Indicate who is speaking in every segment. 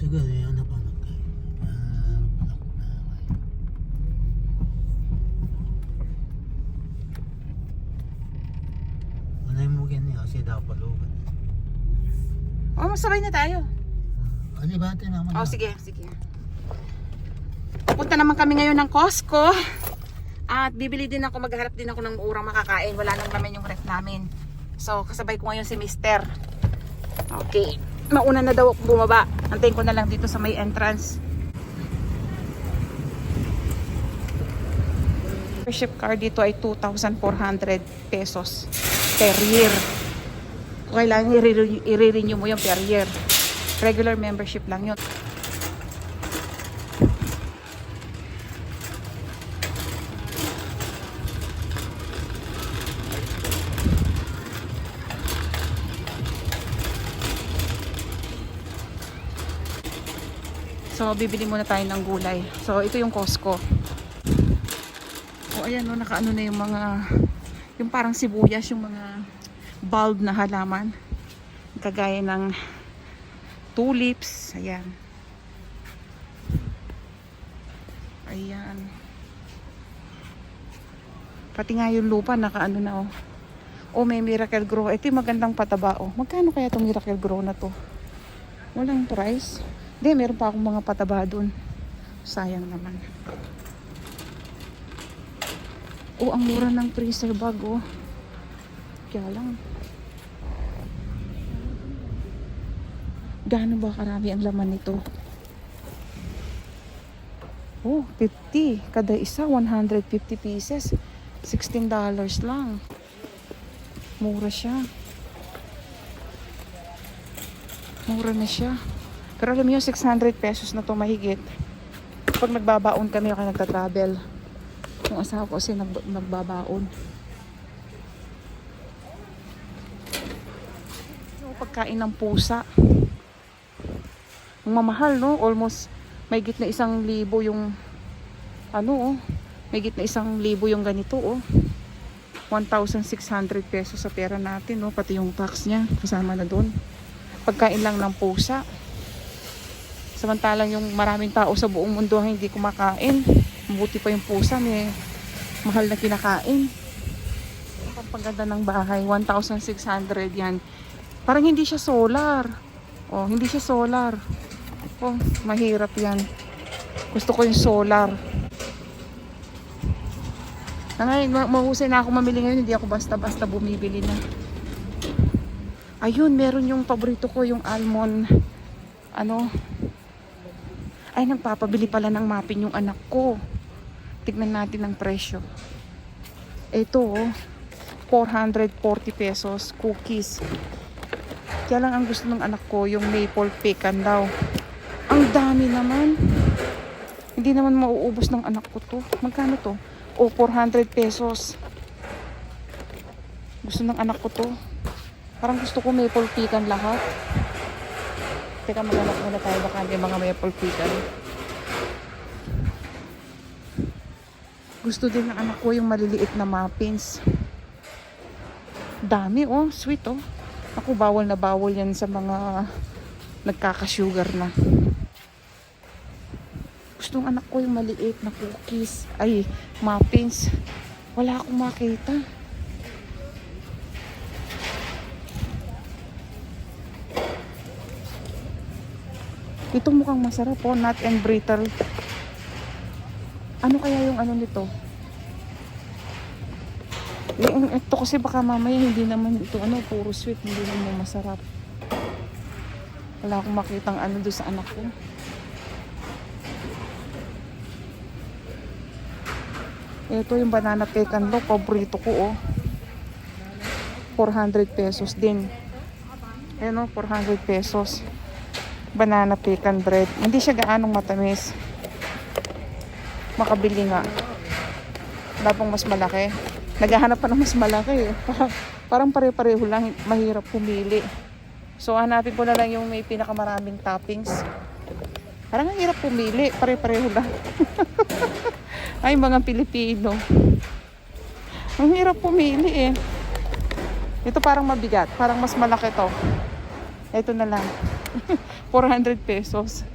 Speaker 1: siguro yun na pamagkay. Anay mo ganyan kasi daw palugan.
Speaker 2: Oh, masabay na tayo.
Speaker 1: Ano ba ito naman?
Speaker 2: Oh, sige, sige. Punta naman kami ngayon ng Costco. At bibili din ako, maghahanap din ako ng urang makakain. Wala nang naman yung ref namin. So, kasabay ko ngayon si Mister. Okay. Mauna na daw ako bumaba. Antayin ko na lang dito sa may entrance. Membership card dito ay 2,400 pesos per year. Kailangan i-renew mo yung per year. Regular membership lang yun. So, bibili muna tayo ng gulay. So, ito yung Costco. O, ayan o, nakaano na yung mga, yung parang sibuyas, yung mga bulb na halaman. Kagaya ng tulips. Ayan. Ayan. Pati nga yung lupa, nakaano na o. O, may Miracle Grow. Ito yung magandang pataba o. Magkano kaya itong Miracle Grow na to? Walang price. Hindi, meron pa akong mga pataba dun. Sayang naman. Oh, ang mura ng freezer bag, oh. Kaya lang. Gaano ba karami ang laman nito? Oh, 50. Kada isa, 150 pieces. $16 lang. Mura siya. Mura na siya. Pero alam niyo, 600 pesos na to mahigit. Pag nagbabaon kami o nagta-travel. Yung asawa ko kasi nagbabaon. So, pagkain ng pusa. Ang mamahal, no? Almost mahigit na 1,000 yung ano, oh. Mahigit na 1,000 yung ganito, oh. 1,600 pesos sa pera natin, no? Pati yung tax niya, kasama na doon. Pagkain lang ng pusa. Samantalang yung maraming tao sa buong mundo hindi kumakain. Mabuti pa yung pusa, may mahal na kinakain. Ang paganda ng bahay, 1,600 yan. Parang hindi siya solar. Oh, hindi siya solar. Oh, mahirap yan. Gusto ko yung solar. Ngayon, mahusay na ako mamili ngayon. Hindi ako basta-basta bumibili na. Ayun, meron yung paborito ko, yung almond. Ano? Ay, nagpapabili pala ng muffin yung anak ko. Tignan natin ang presyo. Ito, oh, 440 pesos, cookies. Kaya lang ang gusto ng anak ko, yung maple pecan daw. Ang dami naman. Hindi naman mauubos ng anak ko to. Magkano to? Oh, 400 pesos. Gusto ng anak ko to. Parang gusto ko maple pecan lahat. Teka, maghanap muna tayo. Baka hindi mga maple pecan. Gusto din ng anak ko yung maliliit na muffins. Dami, oh. Sweet, oh. Ako, bawal na bawal yan sa mga nagkaka-sugar na. Gusto ng anak ko yung maliit na cookies. Ay, muffins. Wala akong makita. Ito mukhang masarap po, nut and brittle. Ano kaya yung ano nito? Ito kasi baka mamaya hindi naman ito ano, puro sweet, hindi naman masarap. Wala akong makitang ano doon sa anak ko. Ito yung banana pecan lo, paborito ko, oh. 400 pesos din. Ayan, oh, 400 pesos. Banana pecan bread. Hindi siya gaanong matamis. Makabili nga. Wala pang mas malaki. Naghahanap pa ng mas malaki, eh. Parang pare-pareho lang. Mahirap pumili. So, hanapin ko na lang yung may pinakamaraming toppings. Parang ang hirap pumili. Pare-pareho lang. Ay, mga Pilipino. Ang hirap pumili, eh. Ito parang mabigat. Parang mas malaki to. Ito na lang. 400 pesos.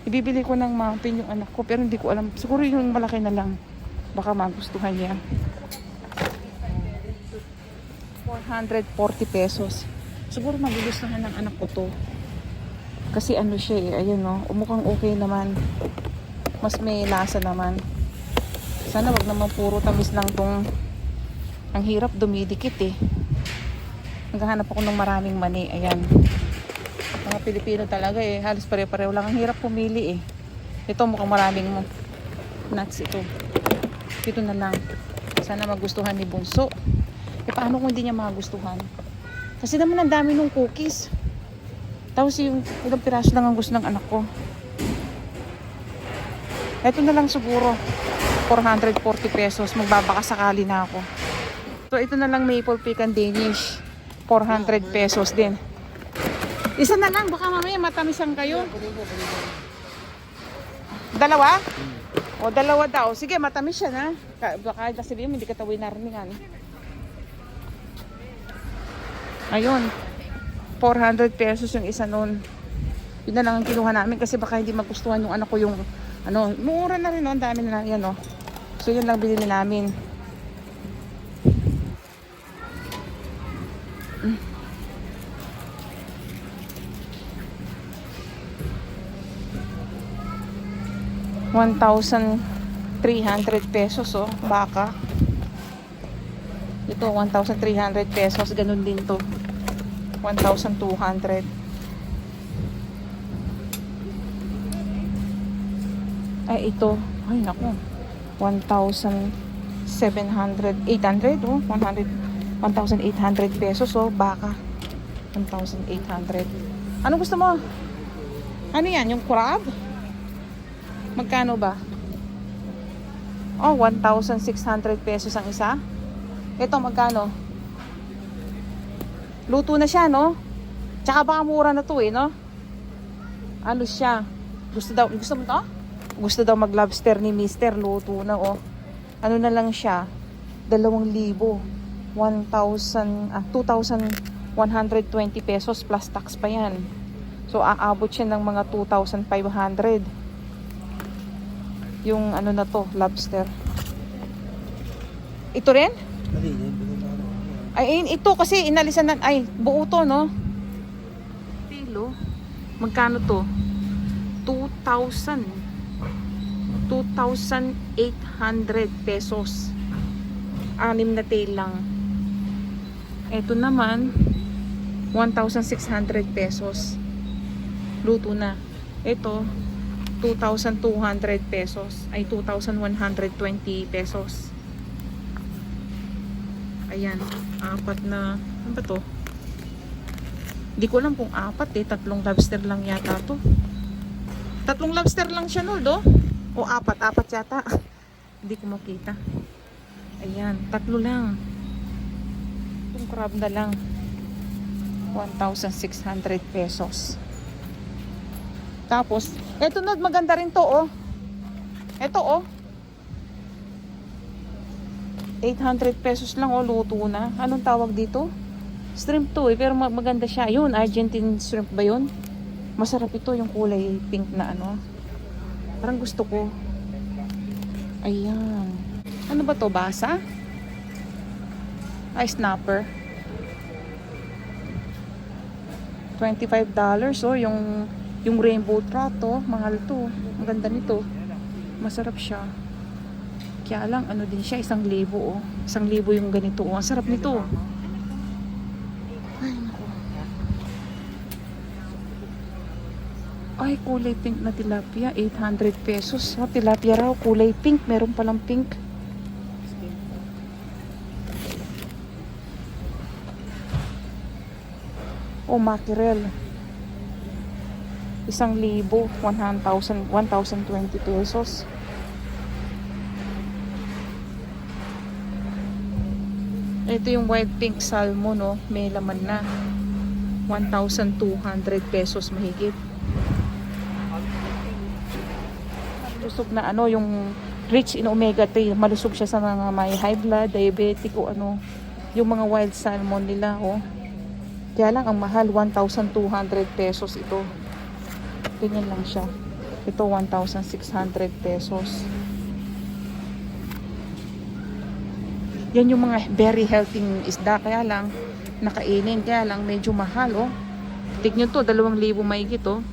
Speaker 2: Ibibili ko ng muffin yung anak ko, pero hindi ko alam. Siguro yung malaki na lang. Baka magustuhan niya. 440 pesos. Siguro magugustuhan ng anak ko to. Kasi ano siya eh, ayun no, mukhang okay naman. Mas may lasa naman. Sana wag naman puro tamis lang tong, ang hirap dumidikit eh. Naghahanap ako ng maraming mani, ayan. Mga Pilipino talaga eh, halos pare-pareho lang. Ang hirap pumili eh. Ito mukhang maraming nuts ito. Ito na lang. Sana magustuhan ni Bunso. Eh paano kung hindi niya magustuhan? Kasi naman ang dami ng cookies. Tapos yung ilang piraso lang ang gusto ng anak ko. Ito na lang siguro. 440 pesos. Magbabaka sakali na ako. So ito na lang maple pecan Danish. 400 pesos din. Isa na lang. Baka mamaya matamisan kayo. Dalawa? O dalawa daw. Sige, matamis siya na. Baka sabihin mo hindi ka tawin nariningan. Ayun. 400 pesos yung isa nun. Yun na lang ang kinuha namin kasi baka hindi magustuhan yung anak ko yung ano, mura na rin no, ang dami na yan no. So yun lang binili namin. $1,300 pesos oh, baka. Ito 1,300 pesos, ganun din to. 1,200. Ay ito, ay naku. 1,700, 800 oh, 1,800 pesos oh, baka. 1,800. Ano gusto mo? Ano yan, yung crab? Magkano ba? Oh, 1,600 pesos ang isa. Ito magkano? Luto na siya, no? Tsaka baka mura na to eh, no? Ano siya? Gusto mo to? Gusto daw mag-lobster ni Mister. Luto na, oh. Ano na lang siya? 2,000. 2,120 pesos plus tax pa yan. So, aabot siya ng mga 2,500. Yung ano na to, lobster. Ito rin? Ay, ito kasi inalisan na, ay, buo to, no? Pilo. Magkano to? 2,800 pesos. 6 na tail lang. Ito naman, 1,600 pesos. Luto na. Ito, 2,200 pesos. Ay, 2,120 pesos. Ayan, apat na, ano ba to? Hindi ko alam kung apat eh, 3 lobster lang yata to. 3 lobster lang siya, no, do? O apat yata. Hindi ko makita. Ayan, 3 lang. Itong crab na lang. 1,600 pesos. Tapos, eto na, maganda rin to, oh. Eto, oh. 800 pesos lang, oh, luto na. Anong tawag dito? Shrimp to, eh, pero maganda siya. Yun, Argentine shrimp ba yun? Masarap ito, yung kulay pink na ano. Parang gusto ko. Ayan. Ano ba to, basa? Ay, snapper. $25, oh, yung rainbow trout, oh, mahal to. Ang ganda nito. Masarap siya. Kaya lang, ano din siya, 1,000, oh. 1,000 yung ganito, oh. Ang sarap nito. Ay, naku. Ay, kulay pink na tilapia. 800 pesos. Oh, tilapia raw, kulay pink. Meron palang pink. Oh, mackerel. 1,000. 1,020 pesos. Ito yung white pink salmon, no? May laman na. 1,200 pesos mahigit. Lusog na ano, yung rich in omega 3. Malusog siya sa mga may high blood, diabetic o ano. Yung mga wild salmon nila, oh. Kaya lang ang mahal, 1,200 pesos ito. Ganyan lang siya. Ito 1,600 pesos. Yan yung mga very healthy isda, kaya lang nakainin, kaya lang medyo mahal, oh. Tignan to, 2,000 mahigit, oh.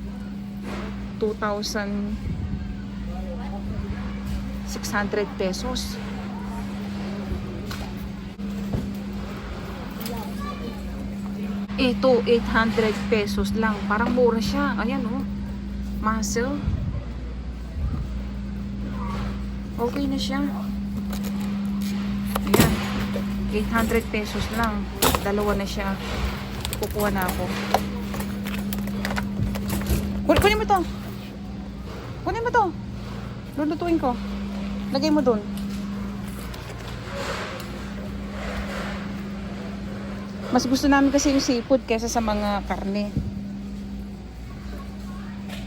Speaker 2: 2,600 pesos. Ito 800 pesos lang, parang mura siya. Ayan, oh, mussel. Okay na siya. Ayan, 800 pesos lang, dalawa na siya. Kukuha na ako. Kunin mo to. Kunin mo to. Lulutuin ko. Lagay mo dun. Mas gusto namin kasi yung seafood kaysa sa mga karne.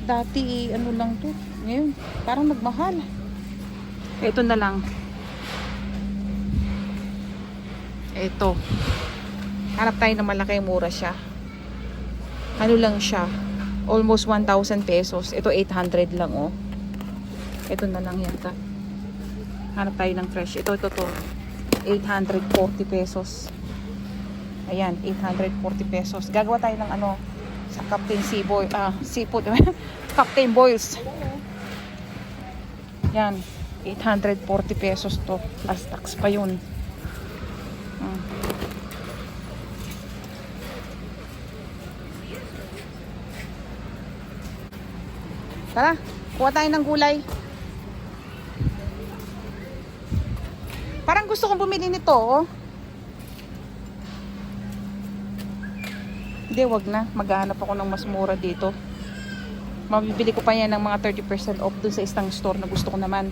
Speaker 2: Dati, ano lang to. Ngayon, parang nagmahal. Ito na lang. Ito. Hanap tayo na malaki, mura siya. Ano lang siya? Almost 1,000 pesos. Ito 800 lang, oh. Ito na lang yata. Hanap tayo ng fresh. Ito. 840 pesos. Ayan, 840 pesos. Gagawa tayo ng ano, sa Captain Seafood. Seafood. Captain Boils. Yan, 840 pesos to. Plus tax pa yun. Tara, kuha tayo ng gulay. Parang gusto kong bumili nito, oh. Hindi, wag na. Maghahanap ako ng mas mura dito. Mabibili ko pa yan ng mga 30% off dun sa isang store na gusto ko naman.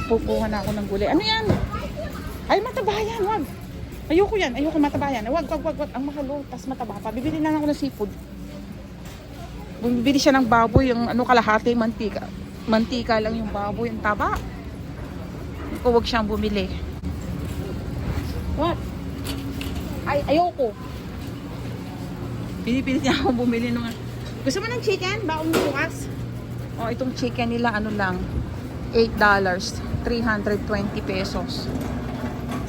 Speaker 2: Pupuha na ako ng gulay. Ano yan? Ay, mataba yan. Wag. Ayoko yan. Ayoko mataba yan. Wag. Ang mahal, tas mataba pa. Bibili na lang ako ng seafood. Bumibili siya ng baboy, yung ano, kalahati mantika. Mantika lang yung baboy, yung taba. Huwag siyang bumili. What? Ay, ayoko. Pinipilit niya akong bumili ng... Gusto mo ng chicken? Baong bukas? O, itong chicken nila, ano lang, $8. 320 pesos.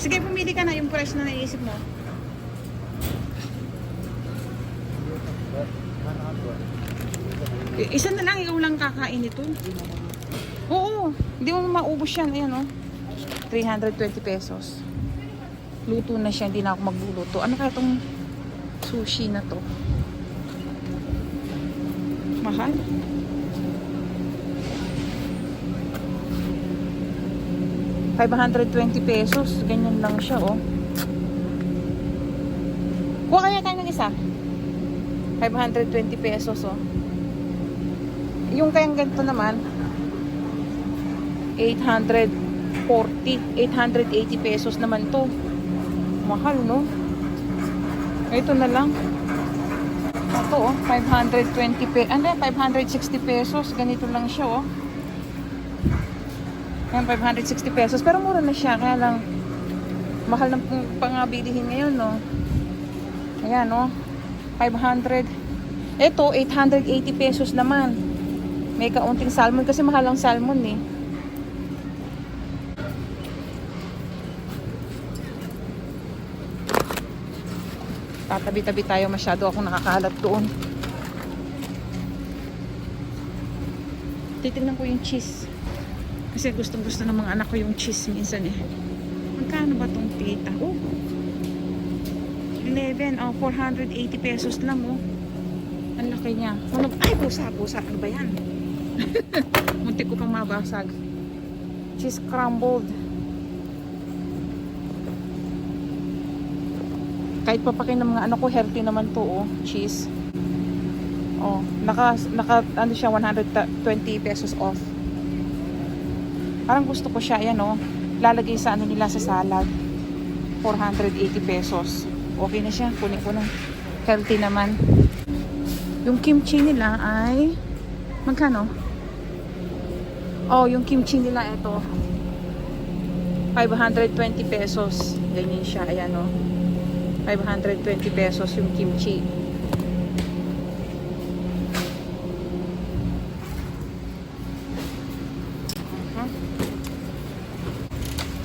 Speaker 2: Sige, pumili ka na yung price na naisip mo. Isa na lang, ikaw lang kakain ito. Oo, hindi mo maubos yan. Ayan, oh. 320 pesos. Luto na siya, hindi na ako magluluto. Ano kaya itong sushi na to? Mahal. $520 pesos. Ganyan lang siya, oh. Kuha kaya tayo ng isa. 520 pesos, oh. Yung kayang ganito naman, 880 pesos naman to. Mahal, no? Ito na lang. Ito, oh, 520 pesos. Ano, 560 pesos. Ganito lang siya, oh. Ayan, 560 pesos. Pero mura na siya. Kaya lang, mahal ng pangabilihin ngayon, no? Ayan, no? 500. Ito, 880 pesos naman. May kaunting salmon. Kasi mahal ang salmon, eh. Tatabi-tabi tayo, masyado akong nakakalat doon. Titignan ko yung cheese. Kasi gustong-gusto ng mga anak ko yung cheese minsan, eh. Magkano ba tong pita? Oh, 11. Oh, 480 pesos lang, oh. Ang laki niya. Ay, pusa. Ano ba yan? Muntik ko pang mabasag. Cheese crumbled. Kahit papakin ng mga anak ko, healthy naman to, oh. Cheese. Oh, ano siya, 120 pesos off. Parang gusto ko siya, yan, oh. Lalagay sa ano nila sa salad. 480 pesos. Okay na siya, kunin ko na. Healthy naman. Yung kimchi nila ay magkano? Oh, yung kimchi nila ito. 520 pesos. Ganyan siya. Ayan o. 520 pesos yung kimchi.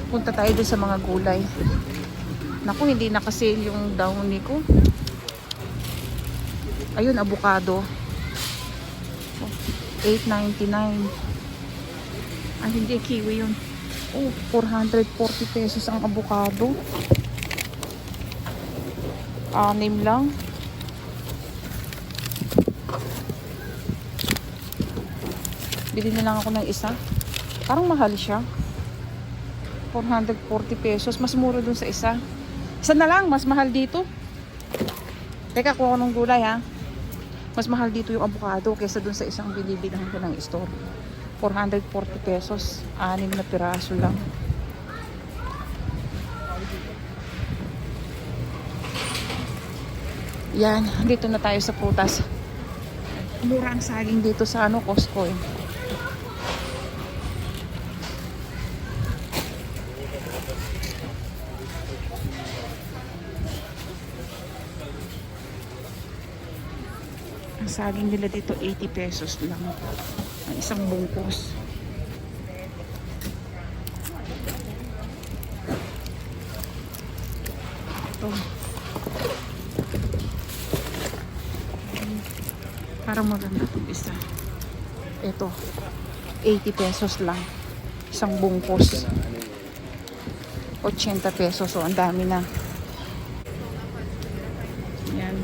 Speaker 2: Punta tayo dun sa mga gulay. Naku, hindi nakasale yung dahon ko. Ayun, avocado. 8.99. Ah, hindi, kiwi yun. Oh, 440 pesos ang avocado. 6 lang. Bili na lang ako ng isa. Parang mahal siya. 440 pesos. Mas mura dun sa isa. Isa na lang, mas mahal dito. Teka, kuha ko ng gulay ha. Mas mahal dito yung avocado kaysa dun sa isang binibilang ko ng store. 440 pesos. 6 na piraso lang. Yan, dito na tayo sa prutas. Mura ang saging dito sa Costco eh. Ang saging nila dito 80 pesos lang. Ang isang bungkus. Ito. Parang maganda itong isa. Ito. 80 pesos lang. Isang bungkus. 80 pesos. So, ang dami na. Yan.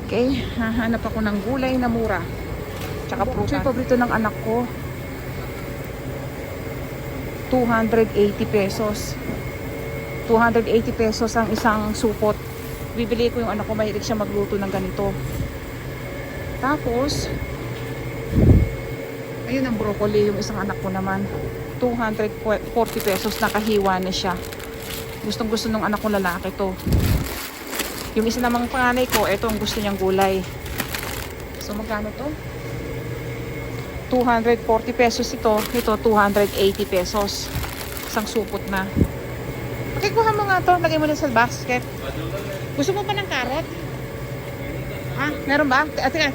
Speaker 2: Okay, hahanap ako ng gulay na mura. Tsaka prutas. Ito yung paborito ng anak ko. 280 pesos. 280 pesos ang isang supot. Bibili ko yung anak ko, mahilig siya magluto ng ganito. Tapos, ayun ang broccoli, yung isang anak ko naman. 240 pesos, nakahiwa na siya. Gustong gusto nung anak ko lalaki to. Yung isa namang panganay ko, ito ang gusto niyang gulay. So, magkano to? 240 pesos ito. Ito, 280 pesos. Isang supot na. Pakikuha mo nga to. Lagay mo na sa basket. Gusto mo pa ng carrot? Ha? Meron ba? Teka.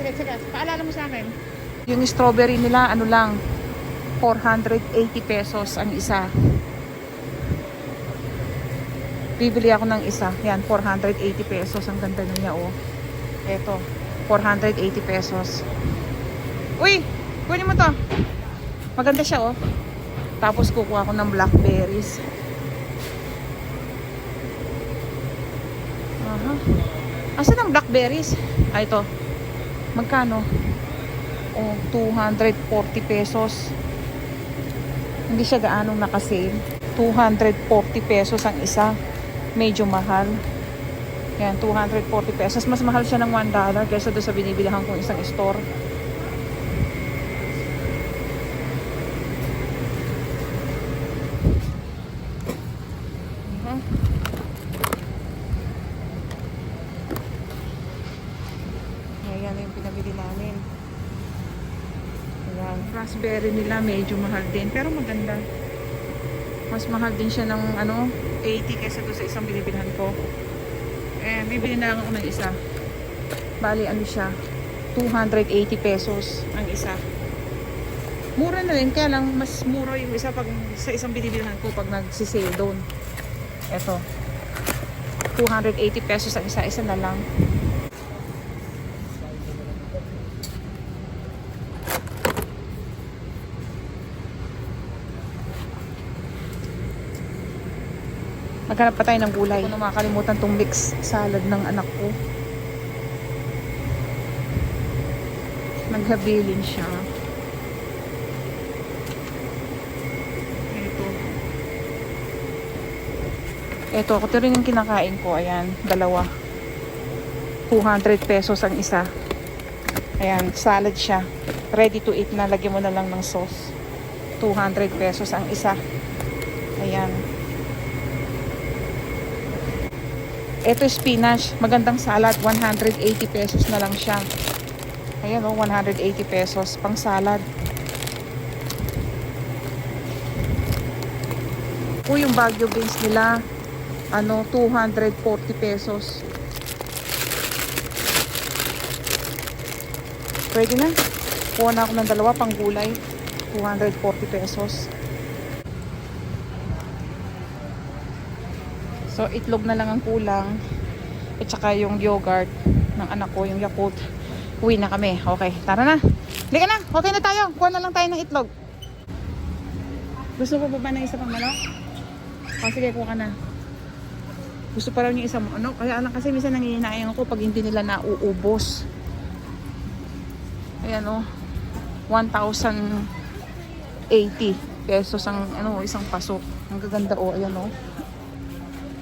Speaker 2: Paalala mo sa akin. Yung strawberry nila, ano lang, 480 pesos ang isa. Bibili ako ng isa. Yan, 480 pesos. Ang ganda niya, oh. Eto, 480 pesos. Uy! Kunin mo to. Maganda siya, oh. Tapos kukuha ako ng blackberries. Aha. Asan ang blackberries? Ah, ito. Magkano? Oh, 240 pesos. Hindi siya gaanong nakasale. 240 pesos ang isa. Medyo mahal. Yan, 240 pesos. Mas mahal siya ng $1 kaysa doon sa binibilihan kong isang store. Ayan yung pinabili namin. Ayan. Raspberry nila medyo mahal din. Pero maganda. Mas mahal din siya ng 80 kaysa doon sa isang binibilhan ko. Eh, bibili na lang ako ng isa. Bali, ano siya? 280 pesos ang isa. Mura na rin, kaya lang mas mura yung isa pag sa isang binibilhan ko pag nagsisale doon. Eto. 280 pesos ang isa. Isa na lang. Maghanap pa tayo ng gulay. Hindi ko na makakalimutan tong mix salad ng anak ko. Naghabilin siya. Ito, ako rin yung kinakain ko. Ayan, dalawa. 200 pesos ang isa. Ayan, salad siya. Ready to eat na. Lagyan mo na lang ng sauce. 200 pesos ang isa. Ayan. Ito spinach, magandang salad, 180 pesos na lang siya. Ayan o, 180 pesos pang salad. Naku, yung Baguio beans nila, 240 pesos. Pwede na. Kuha na ako ng dalawa pang gulay. 240 pesos. So, itlog na lang ang kulang. At saka yung yogurt ng anak ko, yung Yakult. Uwi na kami. Okay, tara na. Halika na. Okay na tayo. Kuha na lang tayo ng itlog. Gusto ko pa ba ng isa pang manok? O, sige, kuha ka na. Gusto pa raw yung isang manok. Kasi minsan nangihinayang ako pag hindi nila nauubos. Ayan o. 1,080 pesos ang isang pasok. Ang gaganda o. Ayan o.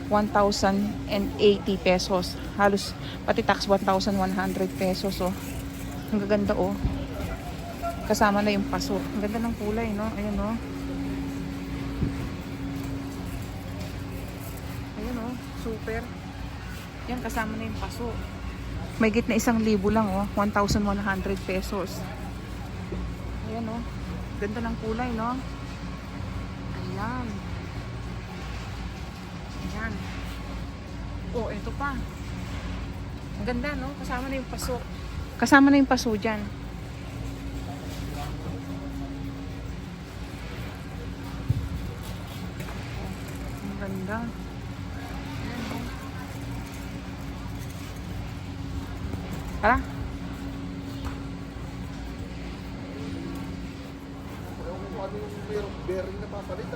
Speaker 2: 1,080 pesos. Halos pati tax 1,100 pesos o. Ang gaganda o. Kasama na yung pasok. Ang ganda ng kulay, no? Ayan o. Ayan o. Super. Yan, kasama na yung pasok. May git na 1,000 lang oh, 1,100 pesos. Ayan oh. Ganda ng kulay, no? Ayan. Ayan. Oh, ito pa. Ang ganda, no? Kasama na yung paso. Kasama na yung paso dyan. Ang ganda. Tara.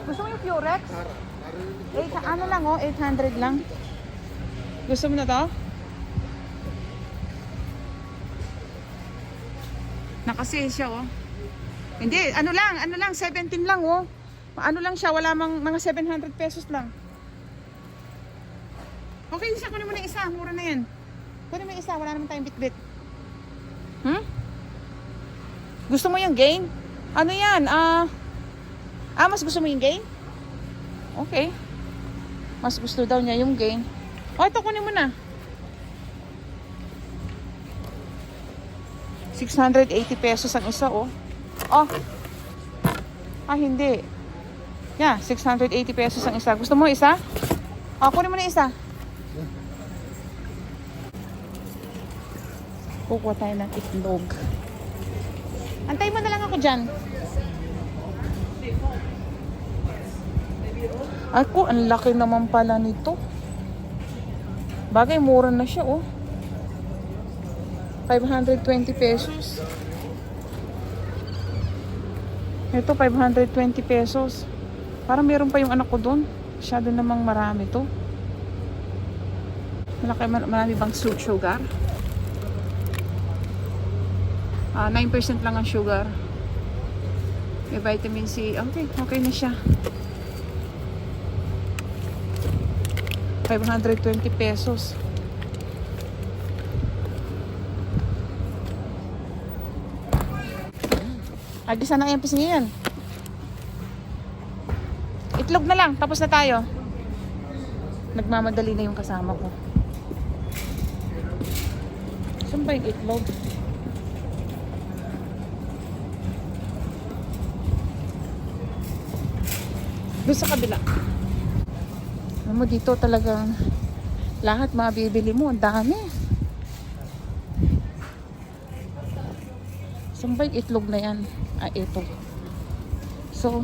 Speaker 2: Gusto mo yung Purex? Ano lang oh, 800 lang. Gusto mo na to? Nakasale siya oh. Hindi, ano lang, 17 lang oh. Ano lang siya, wala mang mga 700 pesos lang. Okay, siya kunin mo na isa, mura na yan. Kunin mo isa, wala naman tayong bit-bit. Gusto mo yung gain? Ano yan? Mas gusto mo yung gain? Okay. Mas gusto daw niya yung gain. Oh, ito kunin mo na. 680 pesos ang isa, oh. Oh. Hindi. Yeah, 680 pesos ang isa. Gusto mo isa? Oh, kunin mo na isa. Kukuha tayo ng itlog. Antay mo na lang ako dyan. Ako, ang laki naman pala nito. Bagay, mura na siya, oh. 520 pesos. Ito, 520 pesos. Parang meron pa yung anak ko doon. Masyado namang marami to. Marami bang sugar? 9% lang ang sugar. May vitamin C. Okay na siya. 520 pesos. Adi sana yung pisngiyan. Itlog na lang, tapos na tayo. Nagmamadali na yung kasama ko. Saan ba yung itlog? Doon sa kabila. Alam mo, dito talagang lahat mabibili mo. Ang dami. Saan ba yung itlog na yan? Ito. So,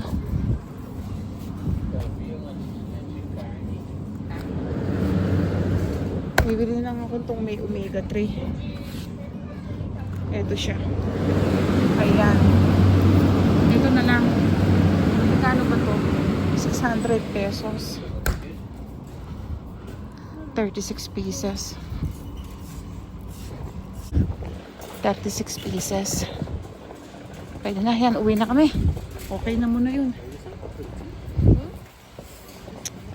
Speaker 2: bibili lang ako itong may omega 3. Ito siya. Ayan. Ito na lang. Magkano ba to? 600 pesos. 36 pieces. 36 pieces. Pwede na yan. Uwi na kami. Okay na muna yun.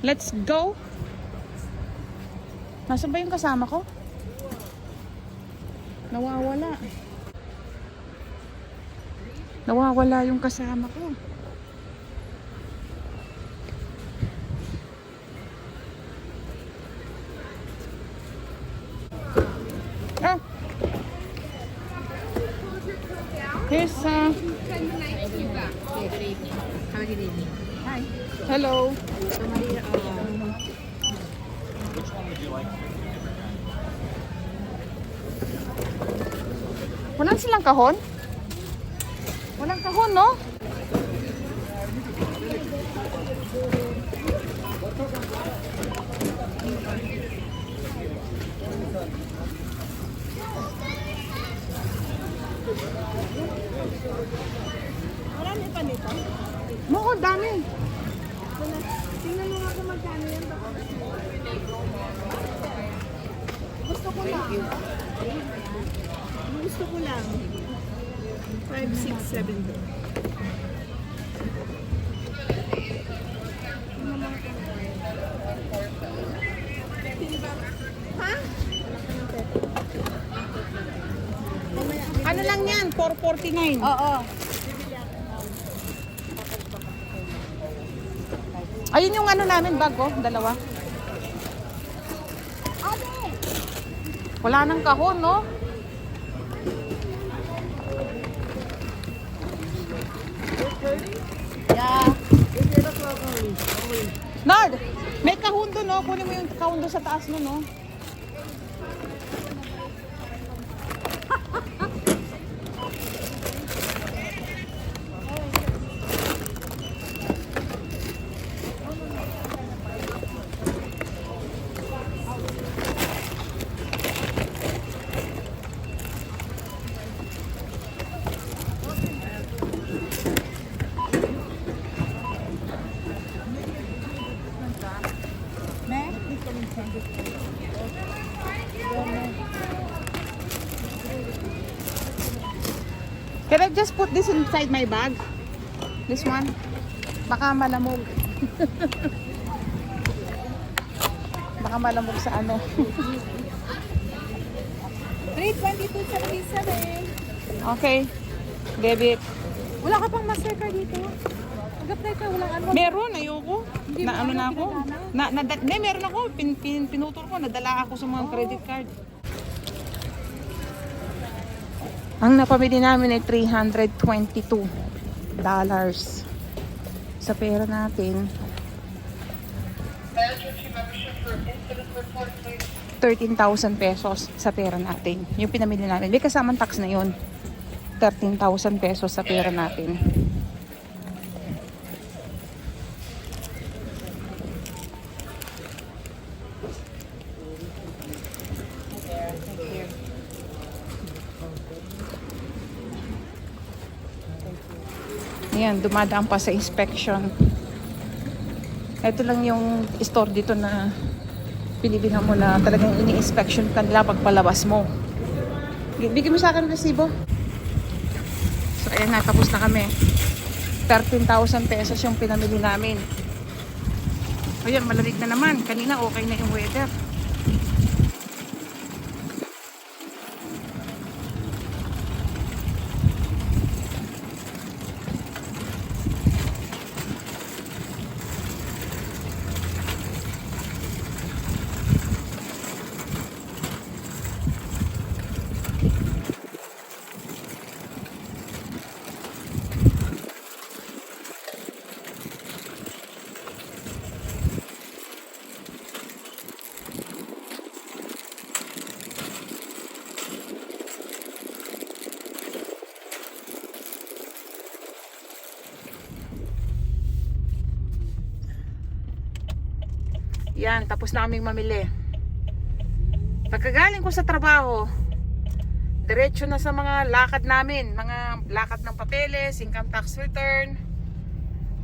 Speaker 2: Let's go. Nasaan ba yung kasama ko? Nawawala. Nawawala yung kasama ko. Ah. Here's Hello. Walang silang kahon? Walang kahon, no?
Speaker 3: Marami pa nito.
Speaker 2: Oo, dami.
Speaker 3: Tingnan mo nga kung magkano yan. Gusto ko lang. Gusto ko lang. 5, 6, 7 doon. Ha?
Speaker 2: Ano lang yan? 449.
Speaker 3: Oo.
Speaker 2: Ayun yung ano namin, bag, oh. Dalawa.
Speaker 3: Ate!
Speaker 2: Wala nang kahon, no?
Speaker 3: Yeah.
Speaker 2: Nard, may kahon doon, no? Kunin mo yung kahon doon sa taas mo, no? Can I just put this inside my bag? This one? Baka malamog. Baka malamog sa ano.
Speaker 3: 322.77.
Speaker 2: Okay. Debit.
Speaker 3: Wala ka pang Mastercard dito? Mag-apply ka, walang ano.
Speaker 2: Meron, ayoko.
Speaker 3: Hindi
Speaker 2: Na
Speaker 3: mo
Speaker 2: ano
Speaker 3: ano,
Speaker 2: na ako.
Speaker 3: pinagana?
Speaker 2: Hindi, meron ako. Pinutol ko. Nadala ako sa mga credit card. Ang napamili namin ay $322 sa pera natin. 13,000 pesos sa pera natin. Yung pinamili namin. May kasamang tax na yun. 13,000 pesos sa pera natin. Ayan, dumadaan pa sa inspection. Ito lang yung store dito na pinibilhan mo na talagang ini-inspection kanila pagpalabas mo. Bigyan mo sa akin ng resibo. So, ayan na, tapos na kami. 13,000 pesos yung pinamili namin. Ayan, malamig na naman. Kanina okay na yung weather. Yan, tapos na kaming mamili. Pagkagaling ko sa trabaho, diretso na sa mga lakad namin. Mga lakad ng papeles, income tax return.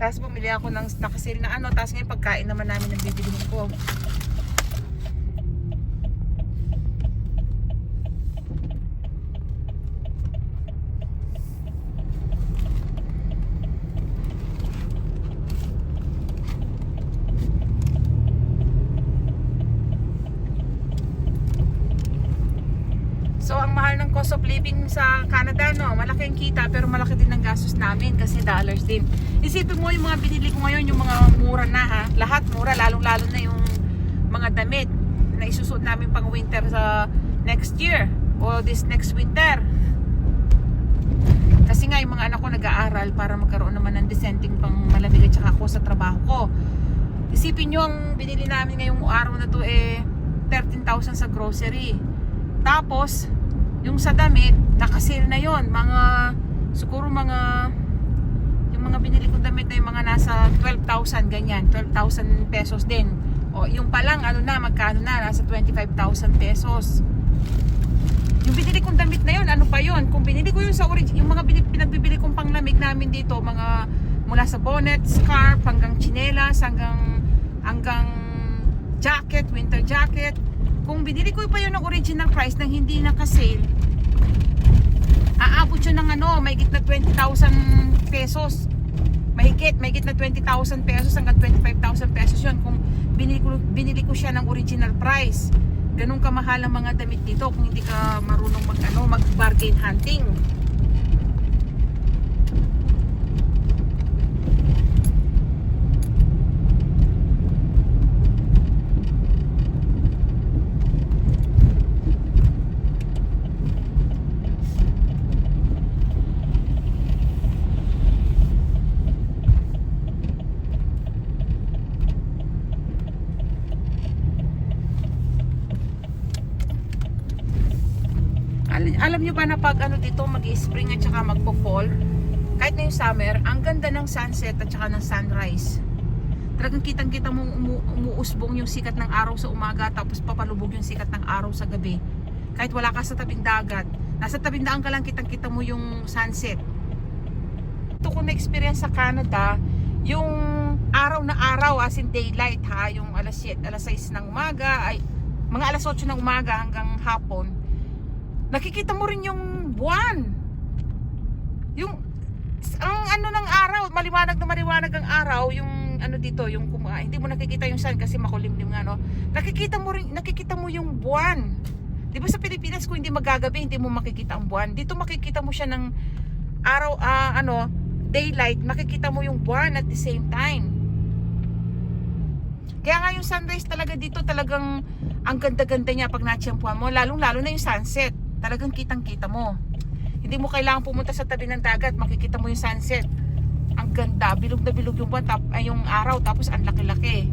Speaker 2: Tapos bumili ako ng nakasil na ano. Tapos ngayon pagkain naman namin ng bibilihin ko. So ang mahal ng cost of living sa Canada, no, malaki ang kita pero malaki din ang gastos namin kasi dollars din. Isipin mo yung mga binili ko ngayon, yung mga mura na ha. Lahat mura, lalong-lalo na yung mga damit na isusuot namin pang winter sa next year o this next winter. Kasi nga nga yung mga anak ko nag-aaral para magkaroon naman ng dissenting pang malamig at saka ako sa trabaho ko. Isipin nyo, ang binili namin ngayong araw na to 13,000 sa grocery. Tapos yung sa damit, naka-sale na yon. Siguro yung mga binili kong damit na yung mga nasa 12,000 ganyan, 12,000 pesos din. O yung palang magkano na, nasa 25,000 pesos. Yung binili kong damit na yun, ano pa yun? Kung binili ko yung sa yung mga pinagbibili kong panglamig namin dito, mga mula sa bonnet, scarf, hanggang tsinelas, hanggang jacket, winter jacket. Kung binili ko pa yun ng original price nang hindi naka-sale, aabot yun ng mahigit na 20,000 pesos. Mahigit na 20,000 pesos hanggang 25,000 pesos yun kung binili ko siya ng original price. Ganun kamahal ang mga damit dito kung hindi ka marunong mag-bargain hunting. Alam nyo ba na pag dito mag-spring at saka magpo-fall, kahit na yung summer, ang ganda ng sunset at saka ng sunrise. Talagang kitang-kita mong umuusbong yung sikat ng araw sa umaga, tapos papalubog yung sikat ng araw sa gabi. Kahit wala ka sa tabing dagat, nasa tabing daan ka lang, kitang-kita mo yung sunset. Ito ko na-experience sa Canada, yung araw na araw, as in daylight ha, yung alas 6 ng umaga, mga alas 8 ng umaga hanggang hapon, nakikita mo rin yung buwan. Ang ng araw, maliwanag ang araw, yung dito, yung hindi mo nakikita yung sun kasi makulimlim nga, no. Nakikita mo yung buwan. 'Di ba sa Pilipinas kung hindi magagabi, hindi mo makikita ang buwan. Dito makikita mo siya ng araw, daylight, makikita mo yung buwan at the same time. Kaya nga yung sunrise talaga dito, talagang ang ganda-ganda niya pag natsyempuhan mo, lalong-lalo na yung sunset. Talagang kitang-kita mo. Hindi mo kailangan pumunta sa tabi ng dagat, makikita mo yung sunset. Ang ganda, bilog na bilog yung buwan, yung araw, tapos ang laki-laki.